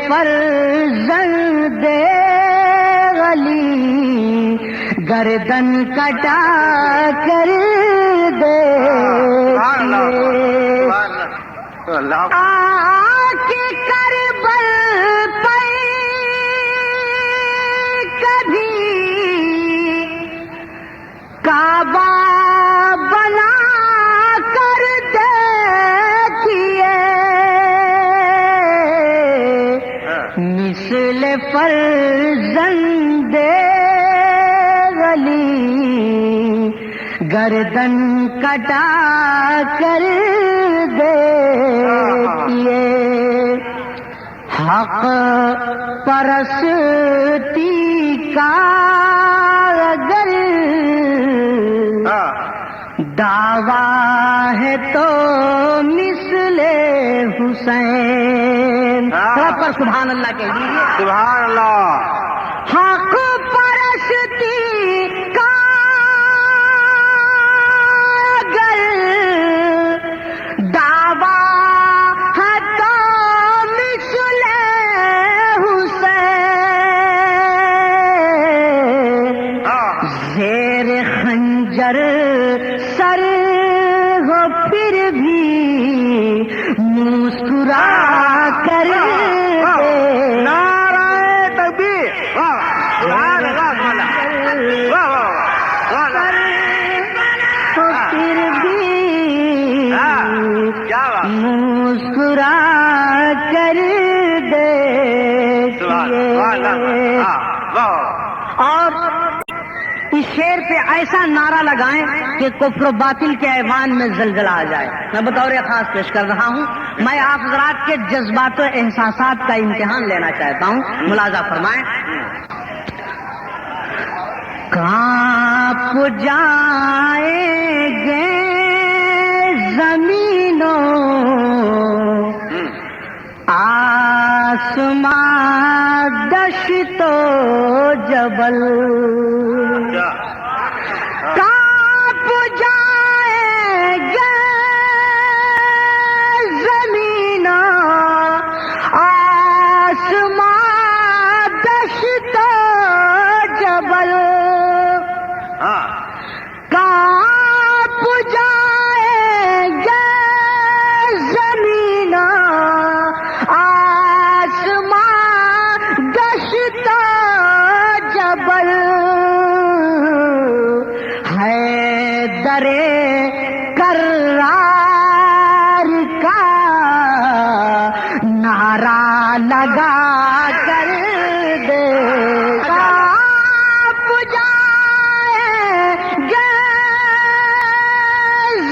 فرزند علی گردن کٹا کر دے آکے کربل پر کبھی کعبہ بنا کر دیکھیے مثل فرزند علی گردن کٹا کر دیکھیے حق پرستی کا اگر دعویٰ ہے تو مثل حسین پر سبحان اللہ کہہ دیجیے سبحان اللہ حق پرستی کا اگر دعویٰ ہے تو مثل حسین زیر خنجر سر ہو پھر بھی مسکرا کر نعرہ تکبیر سبحان اللہ تو پھر بھی مسکرا کر دیکھیے اور اس شعر پہ ایسا نعرہ لگائیں کہ کفر و باطل کے ایوان میں زلزلہ آ جائے. میں بطور خاص پیش کر رہا ہوں. میں آپ حضرات کے جذبات و احساسات کا امتحان لینا چاہتا ہوں. ملاحظہ فرمائیں. کانپ جائیں گے زمینوں آسمان دشت و جبل کانپ جائیں گے زمینوں آسمان دشت و جبل کانپ جائیں گے زمینوں آسمان دشت و جبل حیدر کرار کا نعرہ لگا کر دے کانپ جائیں گے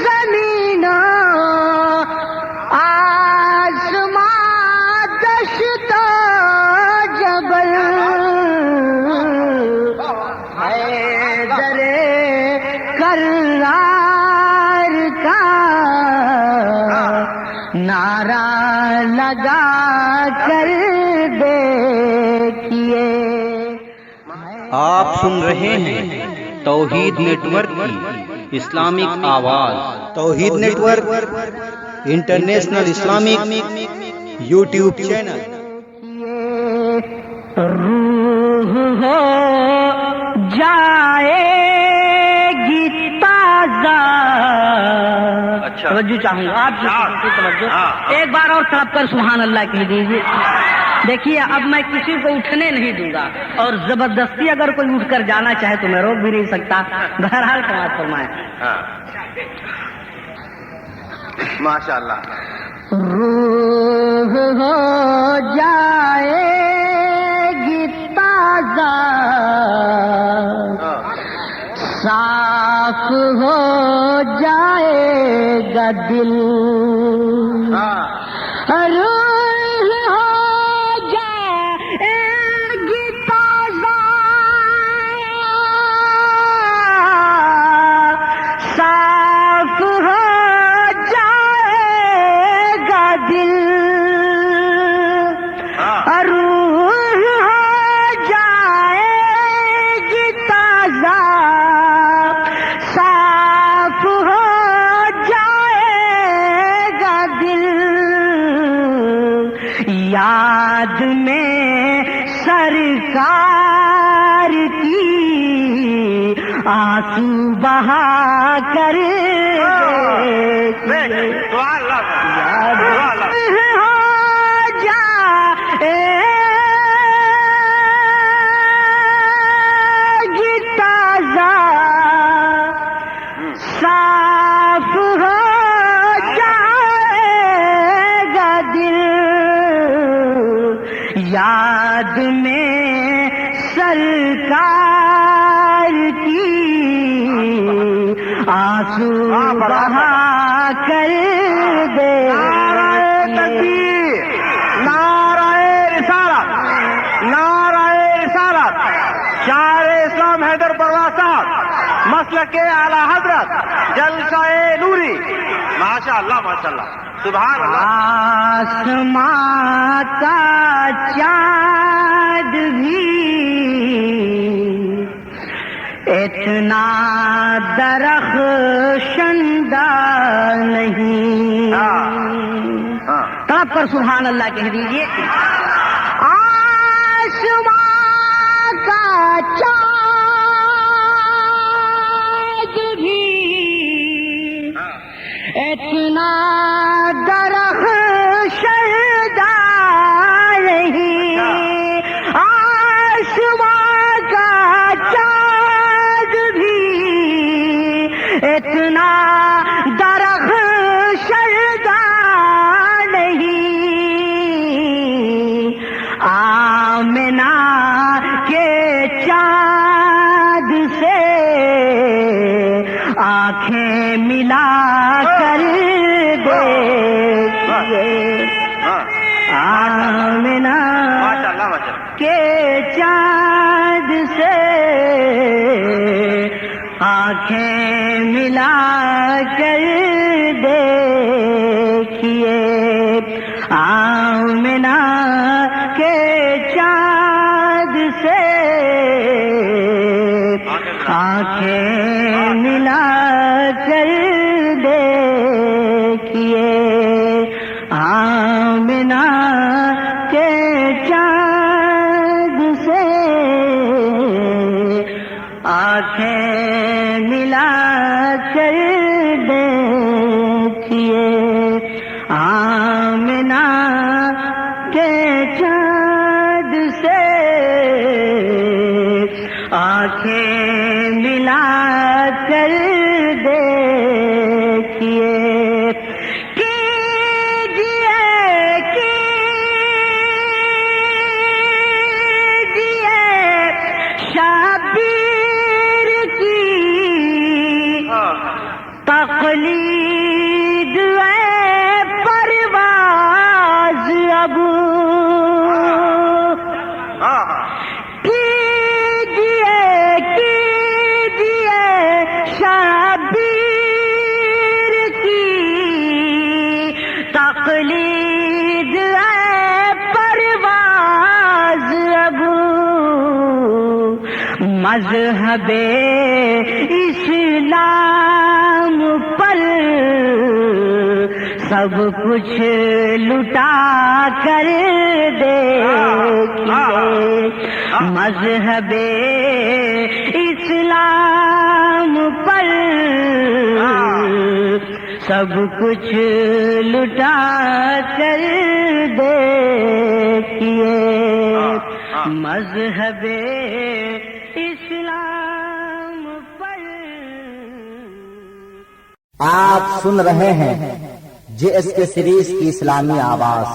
زمینوں آسمان دشت و جبل حیدر کرار کا نعرہ لگا کر دیکھیے. آپ سن رہے ہیں توحید نیٹ ورک کی Islamic Awaz. Tawheed network international Islamic YouTube channel. روح ہو جائے گی تازہ. توجہ چاہوں گا آپ کی توجہ. ایک بار اور تڑپ کر سبحان اللہ کہہ دیجیے. دیکھیے اب میں کسی کو اٹھنے نہیں دوں گا اور زبردستی اگر کوئی اٹھ کر جانا چاہے تو میں روک بھی نہیں سکتا. بہرحال سماعت فرمائیں. ماشاء اللہ. روح ہو جائے گی تازہ صاف ہو جائے گا دل. روح ہو جائے گی تازہ صاف ہو جائے گا دل. روح ہو جائے گی تازہ صاف ہو جائے گا دل. بہا کر یاد میں سرکار کی آنسو بہا کر دے. نعرہ تکبیر، نعرہ رسالت، نعرہ رسالت. شاعر اسلام حیدر پروان صاحب، مسلک اعلی حضرت، جلسہ نوری. ماشاء اللہ ماشاء اللہ، سبحان اللہ. آسماں کا چاند بھی اتنا درخشندہ نہیں. طرف پر سبحان اللہ کہہ دیجیے. آسماں کا چاند بھی اتنا درخشندہ نہیں. آسماں کا چاند بھی اتنا درخشندہ نہیں. آمنہ کے چاند سے آنکھیں ملا کر آمنہ کے چاند سے آنکھیں ملا کر دیکھیے. آمنہ کے چاند سے آنکھیں ملا کر دیکھیے. آمنہ کے چاند سے آنکھیں ملا کر دیکھیے. آمنہ کے چاند سے آنکھیں ملا کر دیکھیے. تقلید پرواز اب کیجئے شبیر کی تقلید پرواز اب. مذہب اسلام پر سب کچھ لٹا کر دیکھیے. مذہب اسلام پر سب کچھ لٹا کر دیکھیے. مذہب اسلام پر. آپ سن رہے ہیں JSK سیریز کی اسلامی آواز.